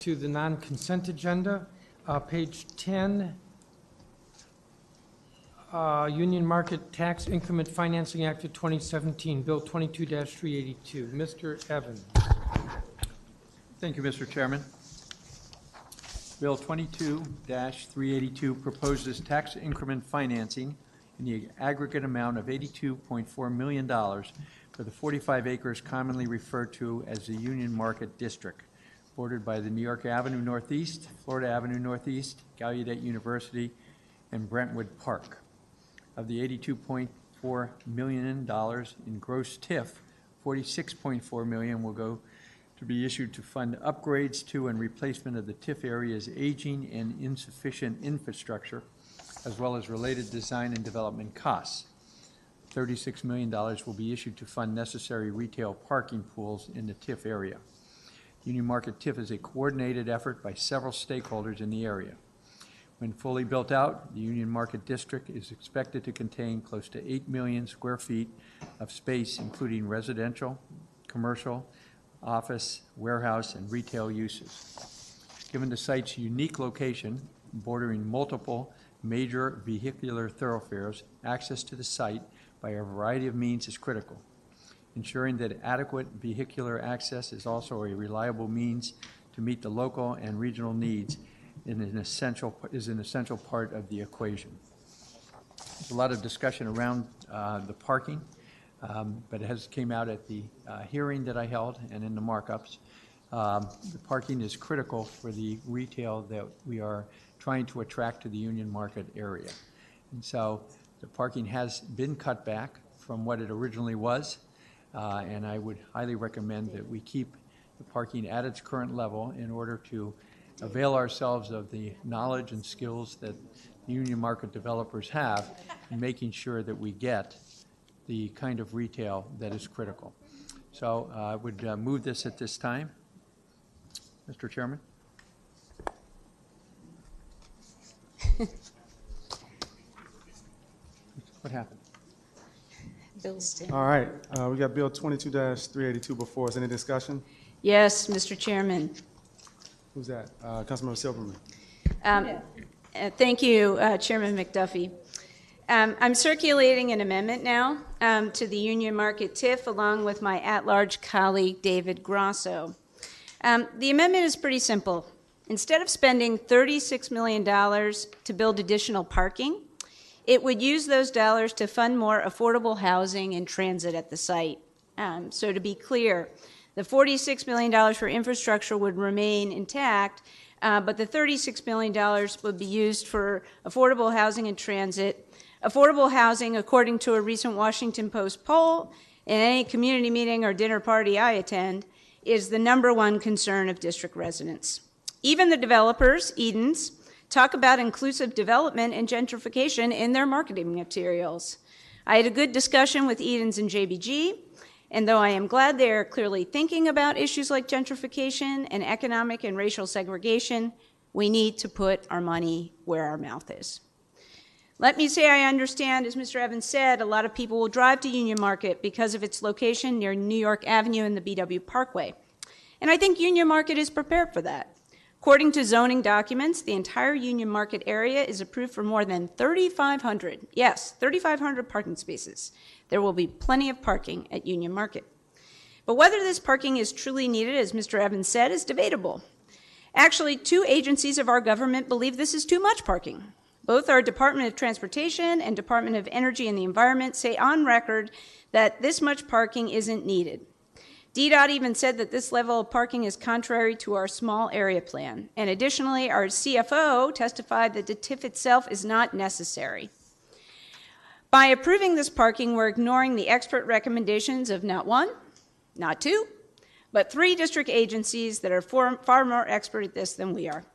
To the non-consent agenda, page 10, Union Market Tax Increment Financing Act of 2017, Bill 22-382. Mr. Evans. Thank you, Mr. Chairman. Bill 22-382 proposes tax increment financing in the aggregate amount of $82.4 million for the 45 acres commonly referred to as the Union Market District, bordered by the New York Avenue Northeast, Florida Avenue Northeast, Gallaudet University, and Brentwood Park. Of the $82.4 million in gross TIF, $46.4 million will go to be issued to fund upgrades to and replacement of the TIF area's aging and insufficient infrastructure, as well as related design and development costs. $36 million will be issued to fund necessary retail parking pools in the TIF area. Union Market TIF is a coordinated effort by several stakeholders in the area. When fully built out, the Union Market District is expected to contain close to 8 million square feet of space, including residential, commercial, office, warehouse, and retail uses. Given the site's unique location, bordering multiple major vehicular thoroughfares, access to the site by a variety of means is critical. Ensuring that adequate vehicular access is also a reliable means to meet the local and regional needs is an essential part of the equation. There's a lot of discussion around the parking, but it has came out at the hearing that I held and in the markups. The parking is critical for the retail that we are trying to attract to the Union Market area. And so the parking has been cut back from what it originally was, and I would highly recommend that we keep the parking at its current level in order to avail ourselves of the knowledge and skills that the Union Market developers have in making sure that we get the kind of retail that is critical. So I would move this at this time. Mr. Chairman. What happened? All right, we got Bill 22-382 before us. Any discussion? Yes, Mr. Chairman. Who's that? Councilmember Silverman. Thank you, Chairman McDuffie. I'm circulating an amendment now to the Union Market TIF along with my at-large colleague, David Grosso. The amendment is pretty simple. Instead of spending $36 million to build additional parking, it would use those dollars to fund more affordable housing and transit at the site. So to be clear, the $46 million for infrastructure would remain intact, but the $36 million would be used for affordable housing and transit. Affordable housing, according to a recent Washington Post poll, in any community meeting or dinner party I attend, is the #1 concern of district residents. Even the developers, Edens, talk about inclusive development and gentrification in their marketing materials. I had a good discussion with Edens and JBG, and though I am glad they are clearly thinking about issues like gentrification and economic and racial segregation, we need to put our money where our mouth is. Let me say I understand, as Mr. Evans said, a lot of people will drive to Union Market because of its location near New York Avenue and the BW Parkway. And I think Union Market is prepared for that. According to zoning documents, the entire Union Market area is approved for more than 3,500, yes, 3,500 parking spaces. There will be plenty of parking at Union Market. But whether this parking is truly needed, as Mr. Evans said, is debatable. Actually, 2 agencies of our government believe this is too much parking. Both our Department of Transportation and Department of Energy and the Environment say on record that this much parking isn't needed. DDOT even said that this level of parking is contrary to our small area plan. And additionally, our CFO testified that the TIF itself is not necessary. By approving this parking, we're ignoring the expert recommendations of not 1, not 2, but 3 district agencies that are far more expert at this than we are.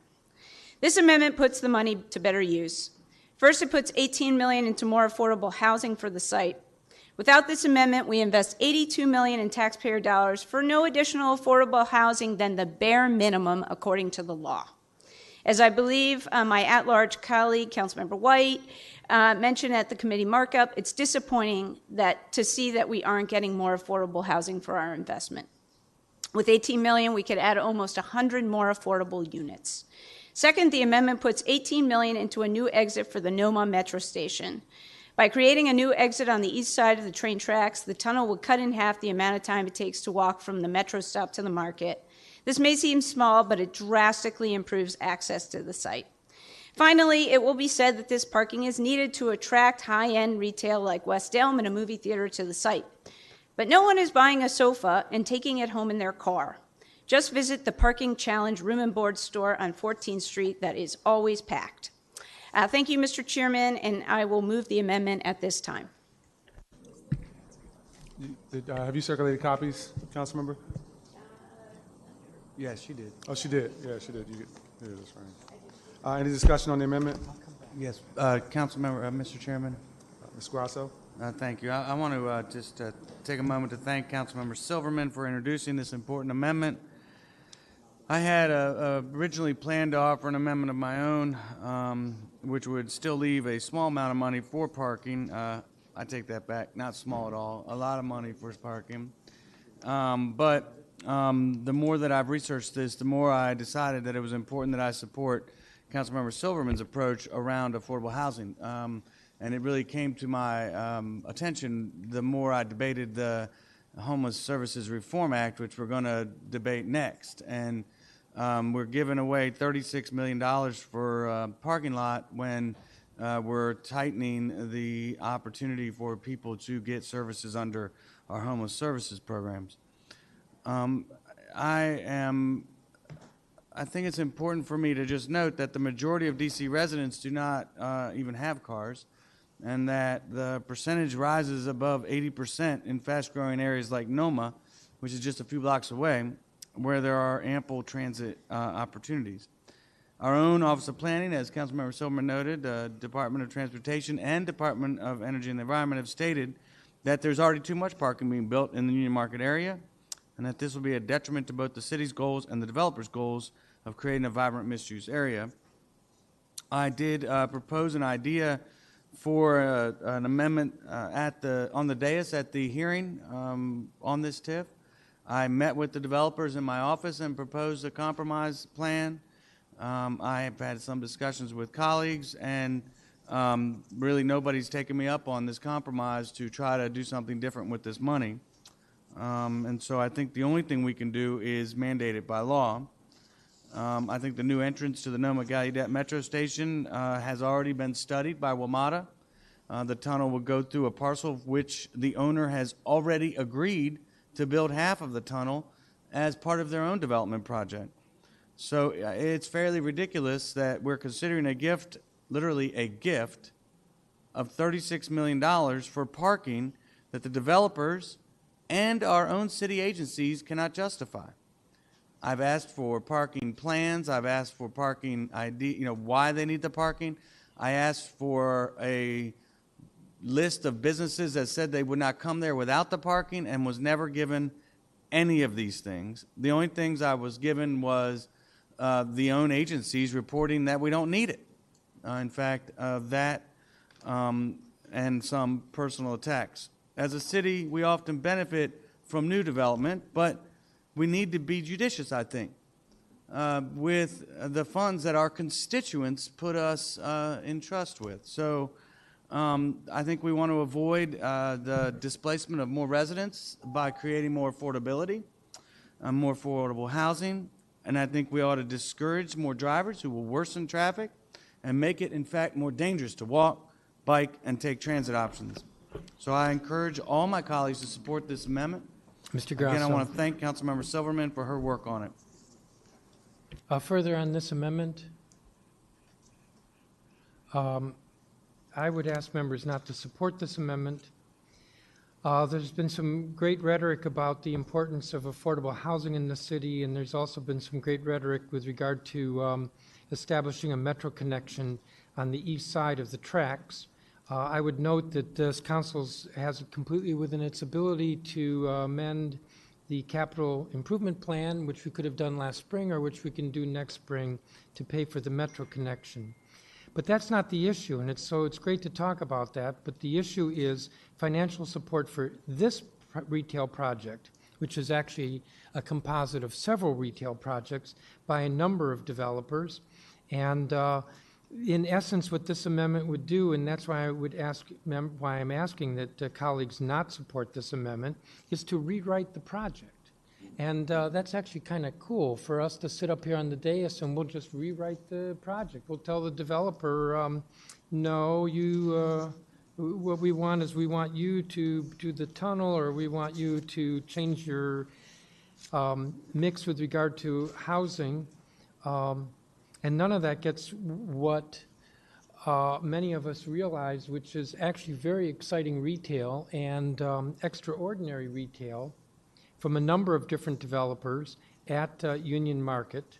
This amendment puts the money to better use. First, it puts $18 million into more affordable housing for the site. Without this amendment, we invest $82 million in taxpayer dollars for no additional affordable housing than the bare minimum according to the law. As I believe my at-large colleague, Councilmember White, mentioned at the committee markup, it's disappointing to see that we aren't getting more affordable housing for our investment. With 18 million, we could add almost 100 more affordable units. Second, the amendment puts 18 million into a new exit for the Noma Metro Station. By creating a new exit on the east side of the train tracks, the tunnel would cut in half the amount of time it takes to walk from the metro stop to the market. This may seem small, but it drastically improves access to the site. Finally, it will be said that this parking is needed to attract high-end retail like West Elm and a movie theater to the site. But no one is buying a sofa and taking it home in their car. Just visit the Parking Challenge Room and Board store on 14th Street that is always packed. Thank you, Mr. Chairman, and I will move the amendment at this time. Have you circulated copies, Councilmember? Yes, she did. Oh, she did. Yeah, she did. Yeah, that's right. Any discussion on the amendment? Yes, Councilmember, Mr. Chairman, Ms. Grasso? thank you. I want to just take a moment to thank Councilmember Silverman for introducing this important amendment. I had originally planned to offer an amendment of my own, which would still leave a small amount of money for parking. I take that back, not small at all, a lot of money for parking. But the more that I've researched this, the more I decided that it was important that I support Councilmember Silverman's approach around affordable housing. And it really came to my attention the more I debated the Homeless Services Reform Act, which we're going to debate next. And we're giving away $36 million for a parking lot when we're tightening the opportunity for people to get services under our homeless services programs. I think it's important for me to just note that the majority of DC residents do not even have cars, and that the percentage rises above 80% in fast-growing areas like Noma, which is just a few blocks away, where there are ample transit opportunities. Our own Office of Planning, as Councilmember Silverman noted, Department of Transportation and Department of Energy and the Environment have stated that there's already too much parking being built in the Union Market area, and that this will be a detriment to both the city's goals and the developers' goals of creating a vibrant mixed-use area. I did propose an idea for an amendment on the dais at the hearing on this TIF. I met with the developers in my office and proposed a compromise plan. I have had some discussions with colleagues, and really nobody's taken me up on this compromise to try to do something different with this money. And so I think the only thing we can do is mandate it by law. I think the new entrance to the Noma Gallaudet Metro Station has already been studied by WMATA. The tunnel will go through a parcel of which the owner has already agreed to build half of the tunnel as part of their own development project. So it's fairly ridiculous that we're considering a gift, literally a gift, of $36 million for parking that the developers and our own city agencies cannot justify. I've asked for parking plans. I've asked for parking ID, why they need the parking. I asked for a list of businesses that said they would not come there without the parking, and was never given any of these things. The only things I was given was the own agencies reporting that we don't need it. In fact, that and some personal attacks. As a city, we often benefit from new development, but we need to be judicious, I think, with the funds that our constituents put us in trust with. So I think we want to avoid the displacement of more residents by creating more affordability, more affordable housing, and I think we ought to discourage more drivers who will worsen traffic and make it, in fact, more dangerous to walk, bike, and take transit options. So I encourage all my colleagues to support this amendment. Mr. Grasso. Again, I want to thank Councilmember Silverman for her work on it. Further on this amendment, I would ask members not to support this amendment. There's been some great rhetoric about the importance of affordable housing in the city, and there's also been some great rhetoric with regard to establishing a metro connection on the east side of the tracks. I would note that this council has it completely within its ability to amend the capital improvement plan, which we could have done last spring or which we can do next spring to pay for the metro connection. But that's not the issue, and it's great to talk about that, but the issue is financial support for this retail project, which is actually a composite of several retail projects by a number of developers. And in essence, what this amendment would do, and that's why I would ask, why I'm asking that colleagues not support this amendment, is to rewrite the project. And that's actually kind of cool for us to sit up here on the dais and we'll just rewrite the project. We'll tell the developer, no, what we want is we want you to do the tunnel, or we want you to change your mix with regard to housing. And none of that gets what many of us realize, which is actually very exciting retail and extraordinary retail from a number of different developers at Union Market,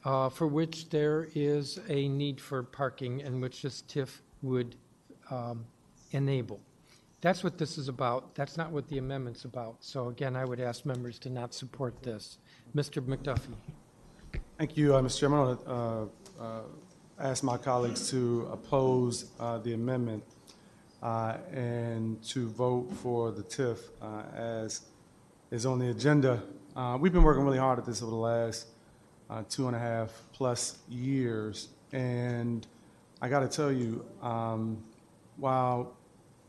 for which there is a need for parking and which this TIF would enable. That's what this is about. That's not what the amendment's about. So again, I would ask members to not support this. Mr. McDuffie. Thank you, Mr. Chairman. I want to ask my colleagues to oppose the amendment and to vote for the TIF as is on the agenda. We've been working really hard at this over the last 2.5+ years, and I got to tell you, while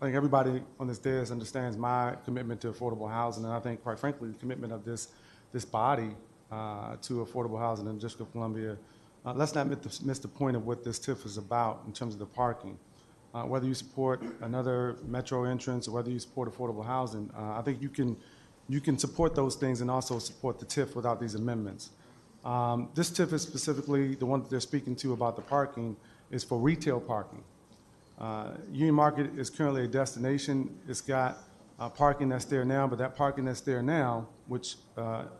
I think everybody on this dais understands my commitment to affordable housing, and I think, quite frankly, the commitment of this body to affordable housing in the District of Columbia, let's not miss the point of what this TIF is about in terms of the parking. Whether you support another metro entrance or whether you support affordable housing, I think you can support those things and also support the TIF without these amendments. This TIF is specifically the one that they're speaking to about the parking is for retail parking. Union Market is currently a destination. It's got parking that's there now, but that parking that's there now, which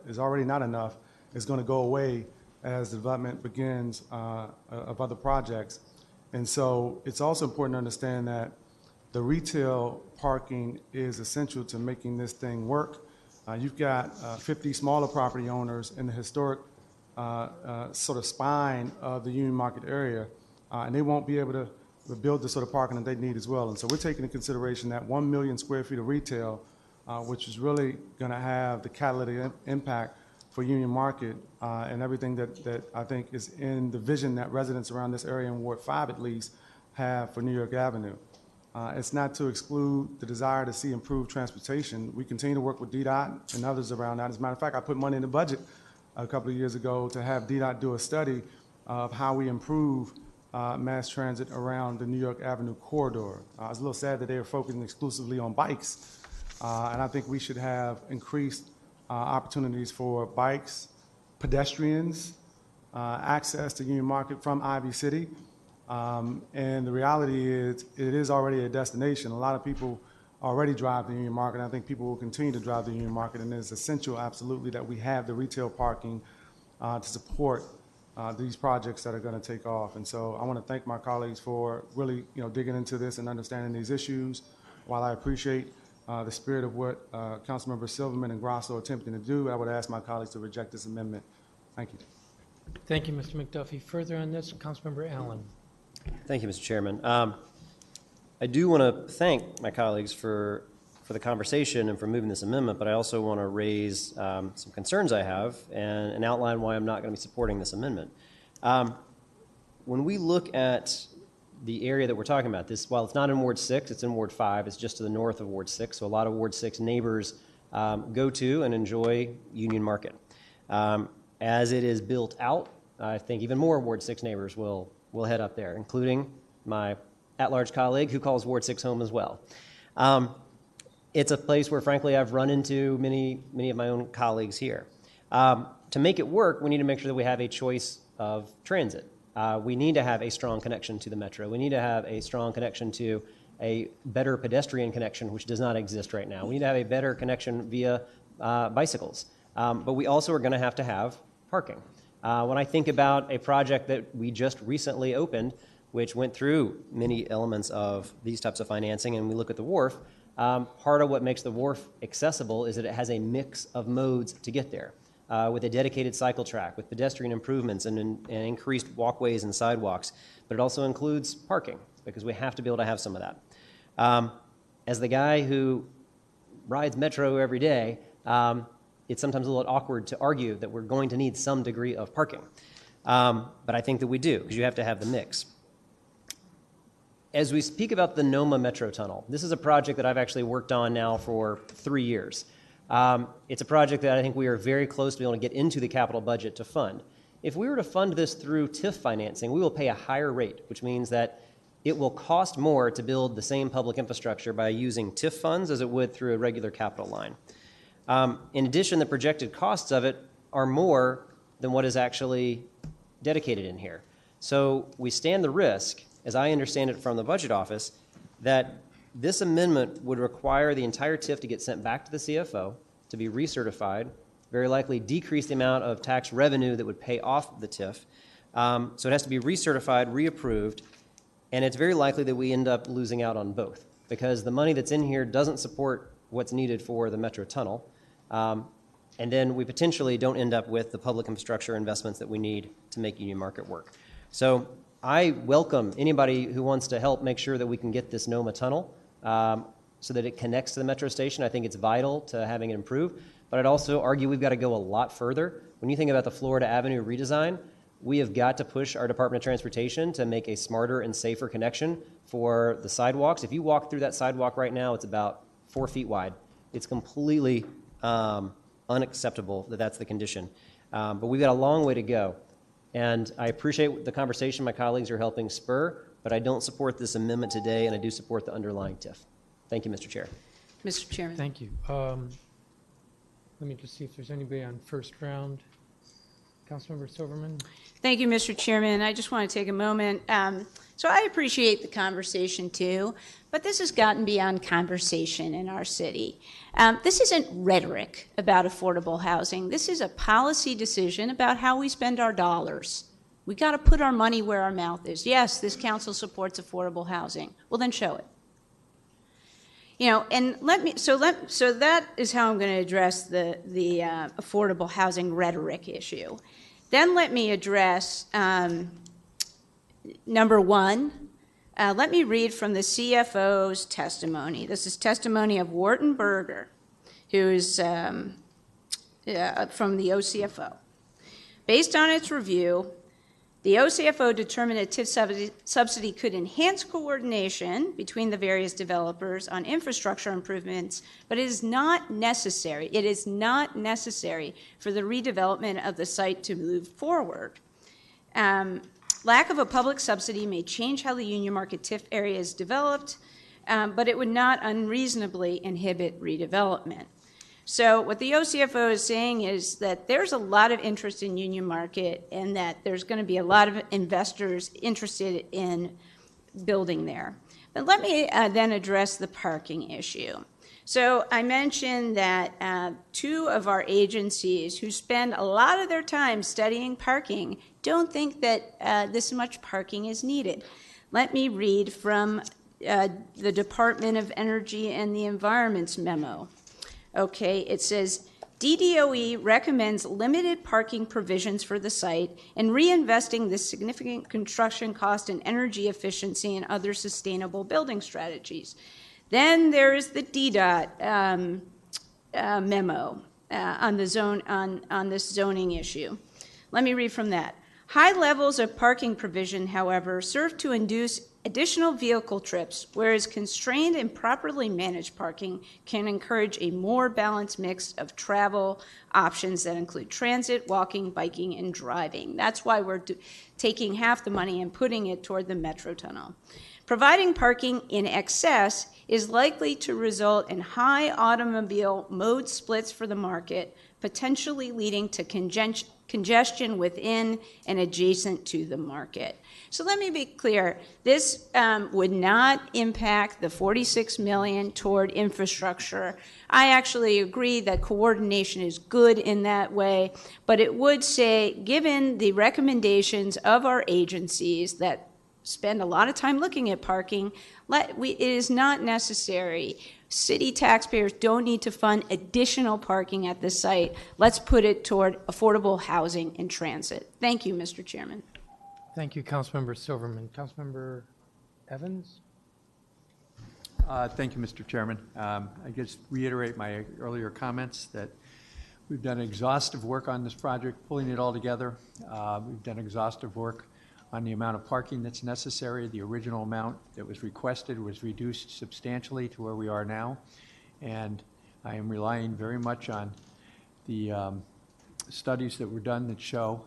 is already not enough, is going to go away as development begins of other projects. And so it's also important to understand that the retail parking is essential to making this thing work. You've got 50 smaller property owners in the historic sort of spine of the Union Market area, and they won't be able to build the sort of parking that they need as well. And so we're taking into consideration that 1 million square feet of retail, which is really going to have the catalytic impact for Union Market and everything that I think is in the vision that residents around this area in Ward 5 at least have for New York Avenue. It's not to exclude the desire to see improved transportation. We continue to work with DDOT and others around that. As a matter of fact, I put money in the budget a couple of years ago to have DDOT do a study of how we improve mass transit around the New York Avenue corridor. I was a little sad that they were focusing exclusively on bikes, and I think we should have increased opportunities for bikes, pedestrians, access to Union Market from Ivy City. And the reality is it is already a destination. A lot of people already drive the Union Market, and I think people will continue to drive the Union Market, and it is essential, absolutely, that we have the retail parking to support these projects that are going to take off. And so I want to thank my colleagues for really digging into this and understanding these issues. While I appreciate the spirit of what Councilmember Silverman and Grosso are attempting to do, I would ask my colleagues to reject this amendment. Thank you. Thank you, Mr. McDuffie. Further on this, Councilmember Allen. Thank you, Mr. Chairman. I do want to thank my colleagues for the conversation and for moving this amendment, but I also want to raise some concerns I have and outline why I'm not going to be supporting this amendment. When we look at the area that we're talking about, while it's not in Ward 6, it's in Ward 5, it's just to the north of Ward 6, so a lot of Ward 6 neighbors go to and enjoy Union Market. As it is built out, I think even more Ward 6 neighbors will head up there, including my at-large colleague who calls Ward 6 home as well. It's a place where, frankly, I've run into many of my own colleagues here. To make it work, we need to make sure that we have a choice of transit. We need to have a strong connection to the metro. We need to have a strong connection to a better pedestrian connection, which does not exist right now. We need to have a better connection via bicycles. But we also are going to have parking. When I think about a project that we just recently opened, which went through many elements of these types of financing, and we look at the wharf, part of what makes the wharf accessible is that it has a mix of modes to get there, with a dedicated cycle track, with pedestrian improvements and increased walkways and sidewalks. But it also includes parking, because we have to be able to have some of that. As the guy who rides Metro every day, it's sometimes a little awkward to argue that we're going to need some degree of parking. But I think that we do, because you have to have the mix. As we speak about the NOMA Metro Tunnel, this is a project that I've actually worked on now for 3 years. It's a project that I think we are very close to being able to get into the capital budget to fund. If we were to fund this through TIF financing, we will pay a higher rate, which means that it will cost more to build the same public infrastructure by using TIF funds as it would through a regular capital line. In addition, the projected costs of it are more than what is actually dedicated in here. So we stand the risk, as I understand it from the budget office, that this amendment would require the entire TIF to get sent back to the CFO to be recertified, very likely decrease the amount of tax revenue that would pay off the TIF. So it has to be recertified, reapproved, and it's very likely that we end up losing out on both, because the money that's in here doesn't support what's needed for the Metro Tunnel. And then we potentially don't end up with the public infrastructure investments that we need to make Union Market work. So I welcome anybody who wants to help make sure that we can get this NOMA tunnel so that it connects to the metro station. I think it's vital to having it improved. But I'd also argue we've got to go a lot further. When you think about the Florida Avenue redesign, we have got to push our Department of Transportation to make a smarter and safer connection for the sidewalks. If you walk through that sidewalk right now, it's about 4 feet wide. It's completely unacceptable that that's the condition. But we've got a long way to go. And I appreciate the conversation my colleagues are helping spur, but I don't support this amendment today, and I do support the underlying TIF. Thank you, Mr. Chair. Mr. Chairman. Thank you. Let me just see if there's anybody on first round. Councilmember Silverman? Thank you, Mr. Chairman. I just want to take a moment. So I appreciate the conversation too, but this has gotten beyond conversation in our city. This isn't rhetoric about affordable housing. This is a policy decision about how we spend our dollars. We got to put our money where our mouth is. Yes, this council supports affordable housing. Well, then show it. You know, and so that is how I'm going to address the affordable housing rhetoric issue. Then let me address number one. Let me read from the CFO's testimony. This is testimony of Wharton Berger, who is from the OCFO. Based on its review, the OCFO determined a TIF subsidy could enhance coordination between the various developers on infrastructure improvements, but it is not necessary. It is not necessary for the redevelopment of the site to move forward. Lack of a public subsidy may change how the Union Market TIF area is developed, but it would not unreasonably inhibit redevelopment. So what the OCFO is saying is that there's a lot of interest in Union Market and that there's going to be a lot of investors interested in building there. But let me then address the parking issue. So I mentioned that two of our agencies who spend a lot of their time studying parking don't think that this much parking is needed. Let me read from the Department of Energy and the Environment's memo. Okay, it says, DDOE recommends limited parking provisions for the site and reinvesting the significant construction cost in energy efficiency and other sustainable building strategies. Then there is the DDOT memo on this zoning issue. Let me read from that. High levels of parking provision, however, serve to induce additional vehicle trips, whereas constrained and properly managed parking can encourage a more balanced mix of travel options that include transit, walking, biking, and driving. That's why we're taking half the money and putting it toward the Metro Tunnel. Providing parking in excess is likely to result in high automobile mode splits for the market, potentially leading to congestion within and adjacent to the market. So let me be clear, this would not impact the $46 million toward infrastructure. I actually agree that coordination is good in that way, but it would say, given the recommendations of our agencies that spend a lot of time looking at parking, it is not necessary. City taxpayers don't need to fund additional parking at the site. Let's put it toward affordable housing and transit. Thank you, Mr. Chairman. Thank you, Councilmember Silverman. Councilmember Evans? Thank you, Mr. Chairman. I just reiterate my earlier comments that We've done exhaustive work on this project, pulling it all together. We've done exhaustive work on the amount of parking that's necessary. The original amount that was requested was reduced substantially to where we are now. And I am relying very much on the studies that were done that show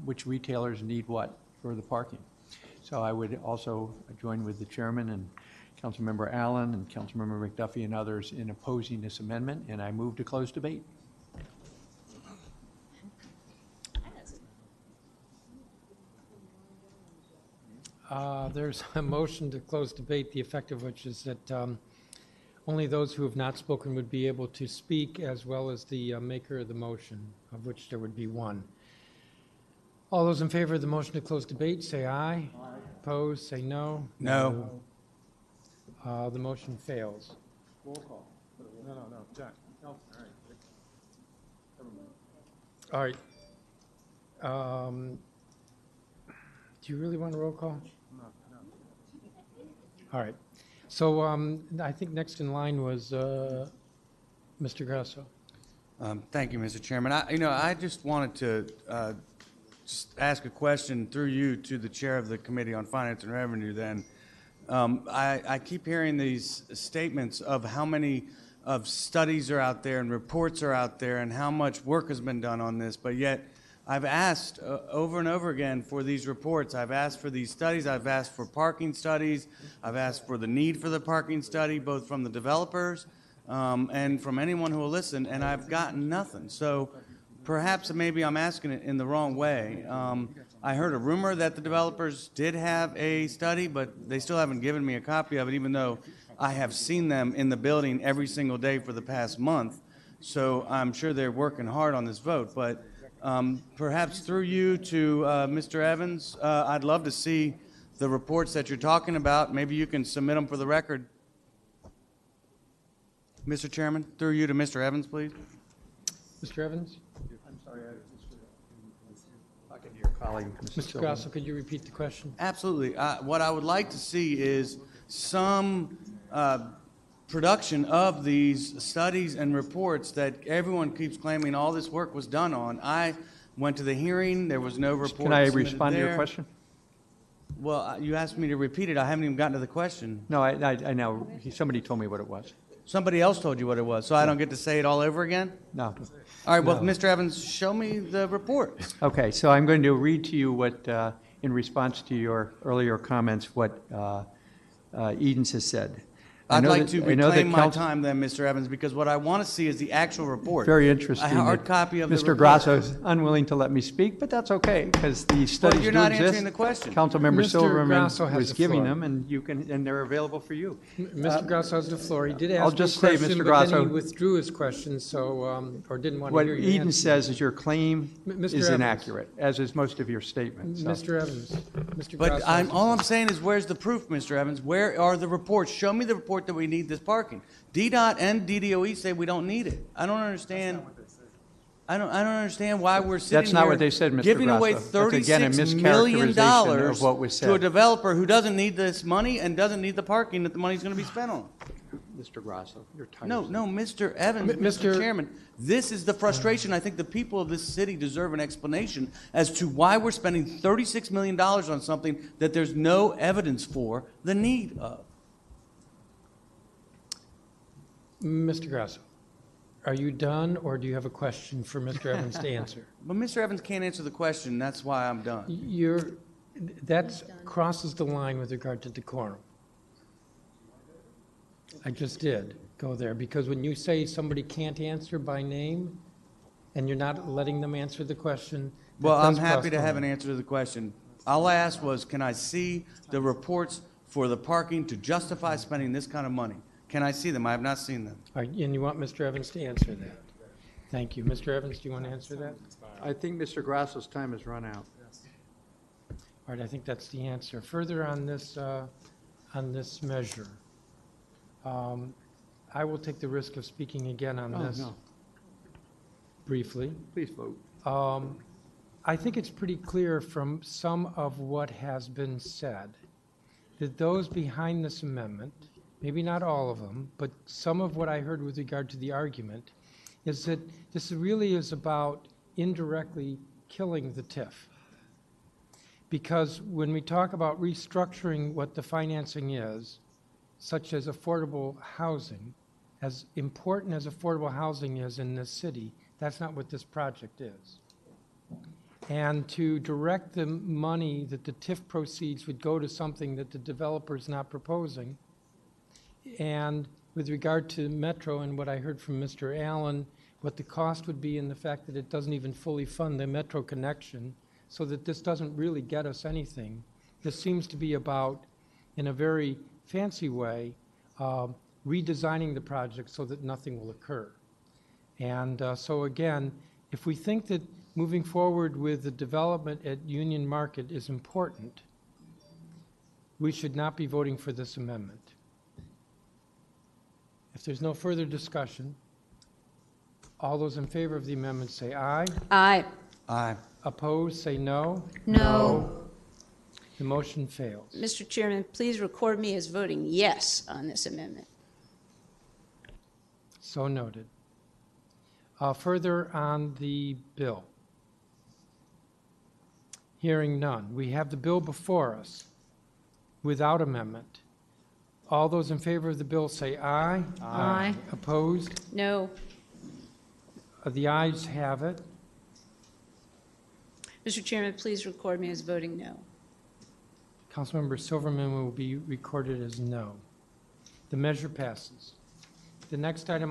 which retailers need what for the parking. So I would also join with the chairman and Councilmember Allen and Councilmember McDuffie and others in opposing this amendment, and I move to close debate. There's a motion to close debate, the effect of which is that only those who have not spoken would be able to speak, as well as the maker of the motion, of which there would be one. All those in favor of the motion to close debate, say aye. Opposed, say no. No. The motion fails. No, Jack. All right. Do you really want a roll call? All right. So I think next in line was Mr. Grasso. Thank you, Mr. Chairman. I just wanted to just ask a question through you to the chair of the Committee on Finance and Revenue then. I keep hearing these statements of how many of studies are out there and reports are out there and how much work has been done on this, but yet I've asked over and over again for these reports. I've asked for these studies. I've asked for parking studies. I've asked for the need for the parking study, both from the developers and from anyone who will listen, and I've gotten nothing. So perhaps maybe I'm asking it in the wrong way. I heard a rumor that the developers did have a study, but they still haven't given me a copy of it, even though I have seen them in the building every single day for the past month. So I'm sure they're working hard on this vote. But perhaps through you to Mr. Evans, I'd love to see the reports that you're talking about. Maybe you can submit them for the record. Mr. Chairman, through you to Mr. Evans, please. Mr. Evans? Talking to your colleague, Mr. Grasso, could you repeat the question? Absolutely. What I would like to see is some production of these studies and reports that everyone keeps claiming all this work was done on. I went to the hearing. There was no report. Can I submitted respond to your there. question? Well, you asked me to repeat it. I haven't even gotten to the question. No, I know. Somebody told me what it was. Somebody else told you what it was, so I don't get to say it all over again? No. All right, well, Mr. Evans, show me the report. Okay, so I'm going to read to you what, in response to your earlier comments, what Edens has said. I'd like to I know that reclaim my council- time then, Mr. Evans, because what I want to see is the actual report. Very interesting. A hard that copy of the Mr. report. Grasso is unwilling to let me speak, but that's okay, because the studies you're do not exist. answering the question. Councilmember Mr. Grasso Silverman has was the giving floor. them, and you can, and they're available for you. Mr. Grasso has the floor. He did I'll ask me a just say, question, Mr. but then Grasso- he withdrew his question, so, or didn't want to What hear your Eden answer. says is your claim Mr. is Evans. inaccurate, as is most of your statements. So- Mr. Evans, Mr. But Grasso has the all floor. I'm saying is, where's the proof, Mr. Evans? Where are the reports? Show me the report that we need this parking. DDOT and DDOE say we don't need it. I don't understand. I don't understand why we're sitting That's not here what they said, Mr. giving away Grasso. That's again a $36 million mischaracterization of what was to a said. developer who doesn't need this money and doesn't need the parking that the money's going to be spent on. Mr. Grasso, you're tired. No, Mr. Evans, Mr. Mr. Chairman, this is the frustration. I think the people of this city deserve an explanation as to why we're spending $36 million on something that there's no evidence for the need of. Mr. Grasso, are you done, or do you have a question for Mr. Evans to answer? But Mr. Evans can't answer the question. That's why I'm done. That crosses the line with regard to decorum. I just did go there, because when you say somebody can't answer by name, and you're not letting them answer the question. that Well, I'm does cross happy the to have line. an answer to the question. All I asked was, can I see the reports for the parking to justify spending this kind of money? Can I see them? I have not seen them. All right, and you want Mr. Evans to answer that? Thank you. Mr. Evans, do you want to answer that? I think Mr. Grasso's time has run out. All right, I think that's the answer. Further on this measure, I will take the risk of speaking again on Oh, this no. briefly. Please vote. I think it's pretty clear from some of what has been said that those behind this amendment, maybe not all of them, but some of what I heard with regard to the argument, is that this really is about indirectly killing the TIF. Because when we talk about restructuring what the financing is, such as affordable housing, as important as affordable housing is in this city, that's not what this project is. And to direct the money that the TIF proceeds would go to something that the developer's not proposing. And with regard to Metro and what I heard from Mr. Allen, what the cost would be and the fact that it doesn't even fully fund the Metro connection, so that this doesn't really get us anything. This seems to be about, in a very fancy way, redesigning the project so that nothing will occur. And so again, if we think that moving forward with the development at Union Market is important, we should not be voting for this amendment. If there's no further discussion, all those in favor of the amendment say aye. Aye. Aye. Opposed, say no. No. The motion fails. Mr. Chairman, please record me as voting yes on this amendment. So noted. Further on the bill. Hearing none. We have the bill before us without amendment. All those in favor of the bill say aye. Aye. Opposed? No. The ayes have it. Mr. Chairman, please record me as voting no. Councilmember Silverman will be recorded as no. The measure passes. The next item